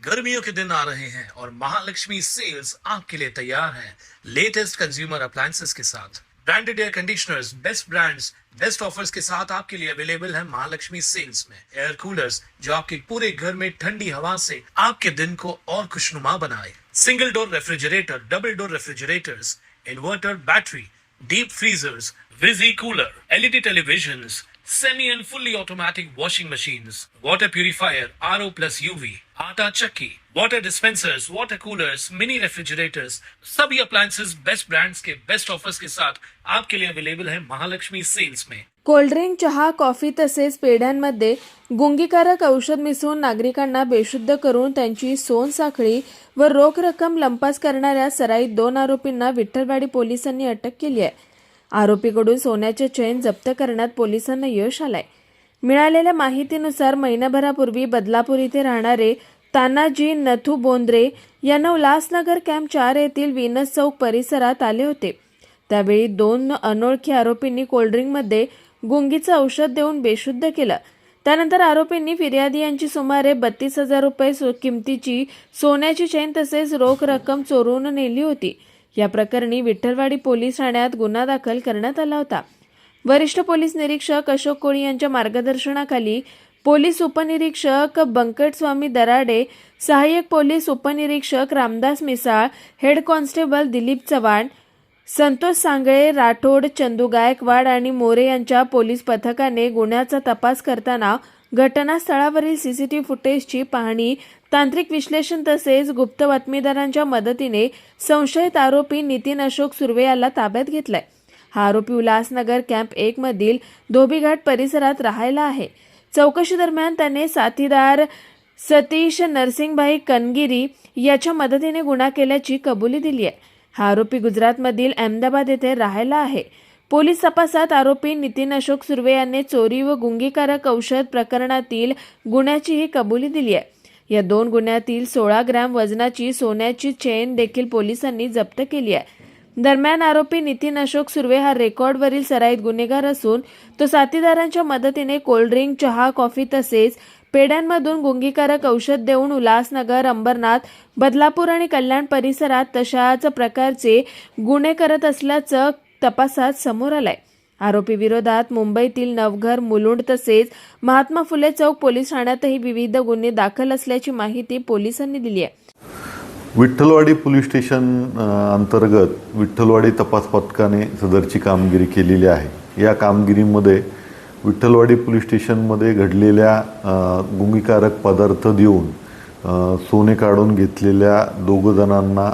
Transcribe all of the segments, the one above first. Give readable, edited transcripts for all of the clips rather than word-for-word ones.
गर्मियों के दिन आ रहे हैं और महालक्ष्मी सेल्स आपके लिए तैयार है लेटेस्ट कंज्यूमर अप्लायंसेस के साथ। Branded air conditioners, best brands, best offers के साथ आपके लिए अवेलेबल है महालक्ष्मी सेल्स में। एयर कूलर्स जो आपके पूरे घर में ठंडी हवा से आपके दिन को और खुशनुमा बनाए। Single door refrigerator, double door refrigerators, inverter battery, deep freezers, विजी cooler, LED televisions, semi and fully automatic washing machines, water purifier, RO plus UV, आटा चक्की, water dispensers, water coolers, mini refrigerators, सभी appliances बेस्ट ब्रांड्स के best offers के साथ आपके लिए available है Mahalakshmi sales में। Cold drink, चहा, कॉफी तसेच पेढ्यांमध्ये गुंगीकारक औषध मिसळून नागरिकांना बेशुद्ध करून त्यांची सोनसाखळी व रोख रक्कम लंपास करणाऱ्या सराईत 2 आरोपींना विठ्ठलवाडी पोलिसांनी अटक केली आहे। आरोपीकडून सोन्याचे चेन जप्त करण्यात पोलिसांना यश आलंय। मिळालेल्या माहितीनुसार महिनाभरापूर्वी बदलापूर येथे राहणारे तानाजी नथू बोंद्रे यांना उल्हासनगर कॅम्प 4 येथील विनस चौक परिसरात आले होते। त्यावेळी 2 अनोळखी आरोपींनी कोल्ड्रिंकमध्ये गुंगीचं औषध देऊन बेशुद्ध केलं। त्यानंतर आरोपींनी फिर्यादी यांची सुमारे 32,000 रुपये किमतीची सोन्याची चेन तसेच रोख रक्कम चोरून नेली होती। या प्रकरणी विठ्ठलवाडी पोलीस ठाण्यात गुन्हा दाखल करण्यात आला होता। वरिष्ठ पोलीस निरीक्षक अशोक कोळी यांच्या मार्गदर्शनाखाली पोलीस उपनिरीक्षक बंकटस्वामी दराडे, सहाय्यक पोलीस उपनिरीक्षक रामदास मिसाळ, हेड कॉन्स्टेबल दिलीप चव्हाण, संतोष सांगळे, राठोड, चंदू गायकवाड आणि मोरे यांच्या पोलीस पथकाने गुन्ह्याचा तपास करताना घटनास्थळावरील सीसीटीव्ही फुटेजची पाहणी, तांत्रिक विश्लेषण तसेच गुप्त बातमीदारांच्या मदतीने संशयित आरोपी नितीन अशोक सुर्वे याला ताब्यात घेतलाय। हा आरोपी उल्हासनगर कॅम्प 1 मधील धोबीघाट परिसरात राहायला आहे। चौकशी दरम्यान त्याने साथीदार सतीश नरसिंगभाई कनगिरी याच्या मदतीने गुन्हा केल्याची कबुली दिली आहे। हा आरोपी गुजरातमधील अहमदाबाद येथे राहायला आहे। पोलीस तपासात आरोपी नितीन अशोक सुर्वे यांनी चोरी व गुंगीकारक औषध प्रकरणातील गुन्ह्याचीही कबुली दिली आहे। या 2 गुन्ह्यातील 16 ग्रॅम वजनाची सोन्याची चेन देखील पोलिसांनी जप्त केली आहे। दरम्यान आरोपी नितीन अशोक सुर्वे हा रेकॉर्डवरील सराईत गुन्हेगार असून तो साथीदारांच्या मदतीने कोल्ड्रिंक, चहा, कॉफी तसेच पेढ्यांमधून गुंगीकारक औषध देऊन उल्हासनगर, अंबरनाथ, बदलापूर आणि कल्याण परिसरात तशाच प्रकारचे गुन्हे करत असल्याचं तपासात समोर आलंय। आरोपी विरोधात मुंबईतील नवघर, मुलुंड तसेच महात्मा फुले चौक पोलीस ठाण्यातही विविध गुन्हे दाखल असल्याची माहिती पोलिसांनी दिली आहे। विठ्ठलवाडी पोलीस स्टेशन अंतर्गत विठ्ठलवाडी तपास पथकाने सदरची कामगिरी केलेली आहे। या कामगिरीमध्ये विठ्ठलवाडी पोलीस स्टेशनमध्ये घडलेल्या गुंगीकारक पदार्थ देऊन सोने काढून घेतलेल्या 2 जणांना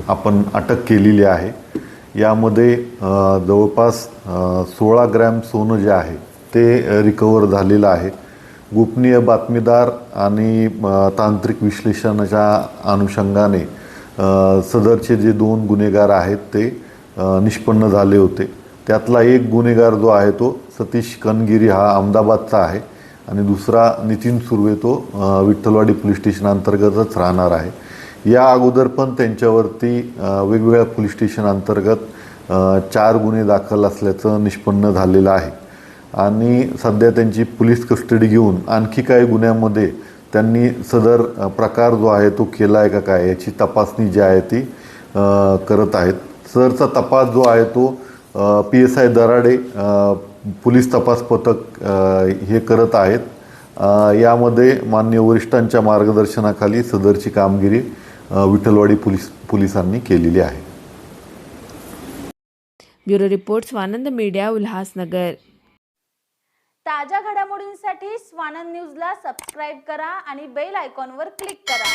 आपण अटक केलेली आहे। यामध्ये जवळपास 16 ग्रॅम सोनं जे आहे ते रिकवर झालेलं आहे। गोपनीय बातमीदार आणि तांत्रिक विश्लेषणाच्या अनुषंगाने सदरचे जे 2 गुन्हेगार आहेत ते निष्पन्न झाले होते। त्यातला एक गुन्हेगार जो आहे तो सतीश कनगिरी हा अहमदाबादचा आहे आणि दुसरा नितीन सुर्वे तो विठ्ठलवाडी पोलीस स्टेशन अंतर्गतच राहणार आहे। या अगोदर पण त्यांच्यावरती वेगवेगळ्या पोलीस स्टेशन अंतर्गत 4 गुन्हे दाखल असल्याचं निष्पन्न झालेलं आहे आणि सध्या त्यांची पोलीस कस्टडी घेऊन आणखी काही गुन्ह्यामध्ये त्यांनी सदर प्रकार जो आहे तो केला आहे का काय याची तपासणी जी आहे ती करत आहेत। सदरचा तपास जो आहे तो PSI दराडे पोलीस तपास पथक हे करत आहेत। यामध्ये माननीय वरिष्ठांच्या मार्गदर्शनाखाली सदरची कामगिरी विठ्ठलवाडी पोलिसांनी केलेली आहे। Bureau report, Swanand media, Ulhasnagar. ताज्या घडामोडींसाठी स्वानंद न्यूजला सबस्क्राईब करा आणि बेल आयकॉनवर क्लिक करा।